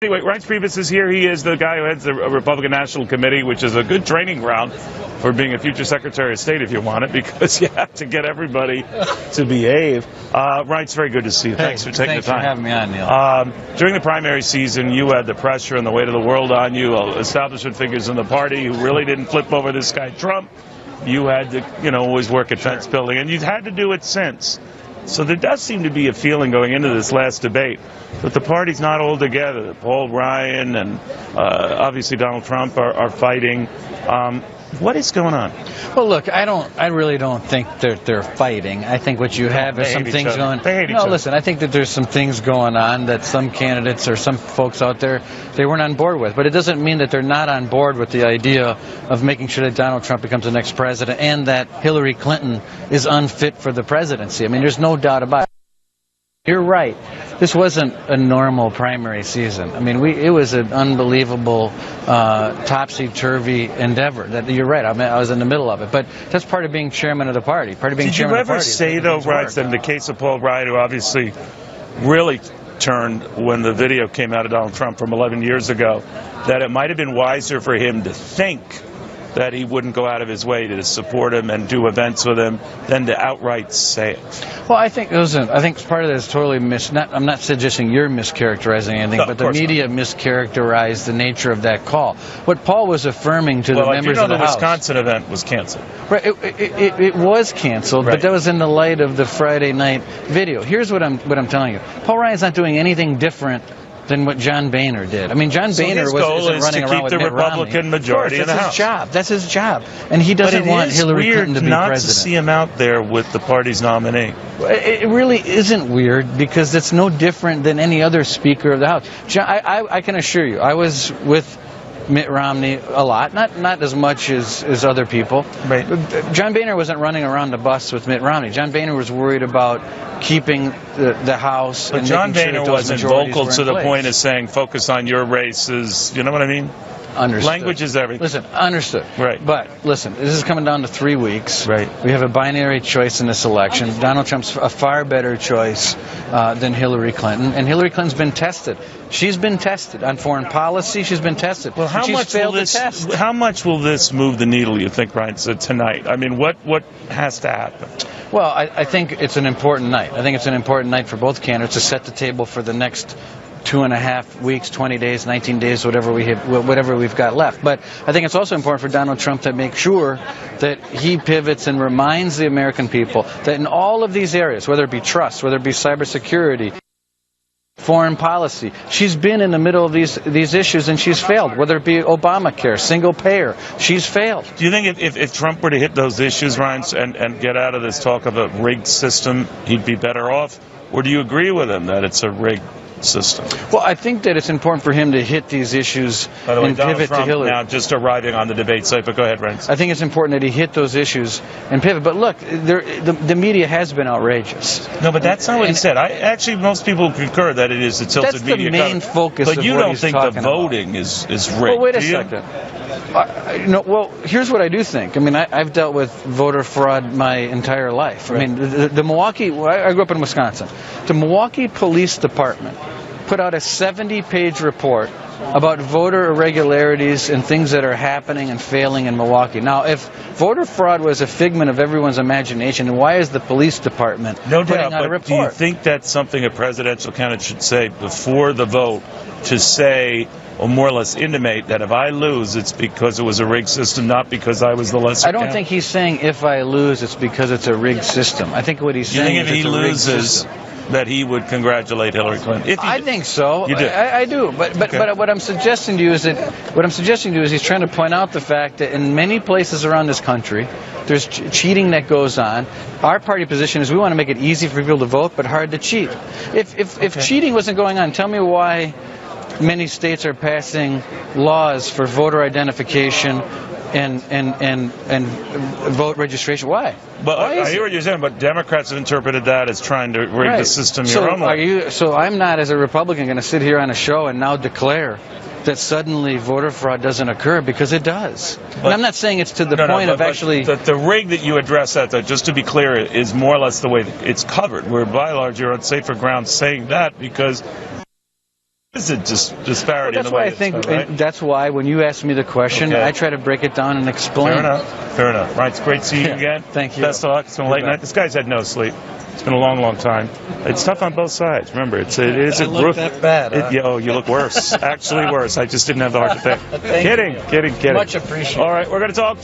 Anyway, Reince Priebus is here. He is the guy who heads the Republican National Committee, which is a good training ground for being a future Secretary of State if you want it, because you have to get everybody to behave. Reince, very good to see you. Thanks for taking the time. Thanks for having me on, Neil. During the primary season, you had the pressure and the weight of the world on you, establishment figures in the party who really didn't flip over this guy Trump. You had to, always work at fence building, and you've had to do it since. So there does seem to be a feeling going into this last debate that the party's not all together. Paul Ryan and obviously Donald Trump are fighting. What is going on? Well, look, I really don't think they're fighting. I think what you have is some things going. They hate each other. Listen, I think that there's some things going on that some candidates or some folks out there they weren't on board with. But it doesn't mean that they're not on board with the idea of making sure that Donald Trump becomes the next president and that Hillary Clinton is unfit for the presidency. I mean, there's no doubt about it. You're right. This wasn't a normal primary season. I mean, it was an unbelievable, topsy-turvy endeavor. You're right. I was in the middle of it, but that's part of being chairman of the party. Part of being chairman of the party. Did you ever say, though, Reince, that in the case of Paul Ryan, who obviously really turned when the video came out of Donald Trump from 11 years ago, that it might have been wiser for him to think that he wouldn't go out of his way to support him and do events with him than to outright say it? Well, I think part of that is totally I'm not suggesting you're mischaracterizing anything, but the media mischaracterized the nature of that call. What Paul was affirming to the members of the House. The Wisconsin event was canceled. Right, it was canceled, but that was in the light of the Friday night video. Here's what I'm telling you. Paul Ryan's not doing anything different than what John Boehner did. I mean, John Boehner wasn't running around with Mitt Romney. To keep the Republican majority in the House. That's his job. And he doesn't want Hillary Clinton to be president. But it is weird not to see him out there with the party's nominee. It really isn't weird because it's no different than any other Speaker of the House. I can assure you, I was with Mitt Romney a lot, not as much as other people. Right. John Boehner wasn't running around the bus with Mitt Romney. John Boehner was worried about keeping the House. But John Boehner wasn't vocal to the point of saying, focus on your races. You know what I mean? Understood. Language is everything. Listen, understood. Right. But listen, this is coming down to 3 weeks. Right. We have a binary choice in this election. Donald Trump's a far better choice than Hillary Clinton, and Hillary Clinton's been tested. She's been tested on foreign policy. She's been tested. Well, how much will this move the needle, you think, Reince, tonight? I mean, what has to happen? Well, I think it's an important night. I think it's an important night for both candidates to set the table for the next 2.5 weeks, 20 days, 19 days, whatever we've got left. But I think it's also important for Donald Trump to make sure that he pivots and reminds the American people that in all of these areas, whether it be trust, whether it be cybersecurity, foreign policy, she's been in the middle of these issues and she's failed. Whether it be Obamacare, single payer, she's failed. Do you think if Trump were to hit those issues, Reince, and get out of this talk of a rigged system, he'd be better off? Or do you agree with him that it's a rigged system? Well, I think that it's important for him to hit these issues and pivot to Hillary. Now just arriving on the debate site, but go ahead, Reince. I think it's important that he hit those issues and pivot. But look, the media has been outrageous. No, but that's not what he said. Actually, most people concur that it is the tilted media. That's the main focus of what he's talking about. But you don't think the voting is rigged, well, wait a second. Well, here's what I do think. I mean, I've dealt with voter fraud my entire life. Right. I mean, the Milwaukee, I grew up in Wisconsin. The Milwaukee Police Department put out a 70-page report about voter irregularities and things that are happening and failing in Milwaukee. Now, if voter fraud was a figment of everyone's imagination, then why is the police department putting out a report? Do you think that's something a presidential candidate should say before the vote, to say, or more or less intimate, that if I lose, it's because it was a rigged system, not because I was the lesser candidate? I don't think he's saying if I lose, it's because it's a rigged system. I think what he's saying is it's a rigged system. That he would congratulate Hillary Clinton? I think so. You do? I do. But what I'm suggesting to you is he's trying to point out the fact that in many places around this country, there's cheating that goes on. Our party position is we want to make it easy for people to vote, but hard to cheat. If cheating wasn't going on, tell me why many states are passing laws for voter identification and vote registration. Why? But I hear what you're saying, but Democrats have interpreted that as trying to rig the system your own way. So I'm not, as a Republican, going to sit here on a show and now declare that suddenly voter fraud doesn't occur, because it does. And I'm not saying it's to the point of actually... The rig that you address, just to be clear, is more or less the way it's covered, where by and large you're on safer ground saying that, because Is it just disparity? That's in the why way I think it's done, right? that's why when you ask me the question, Okay. I try to break it down and explain. Fair enough. Fair enough. Right, it's great seeing you again. Thank you. Best of luck. It's been a late night. This guy's had no sleep. It's been a long, long time. It's tough on both sides. Remember, it is I a look group. that bad, huh? You look worse. Actually worse. I just didn't have the heart to think. Kidding. Much appreciated. All right, we're going to talk to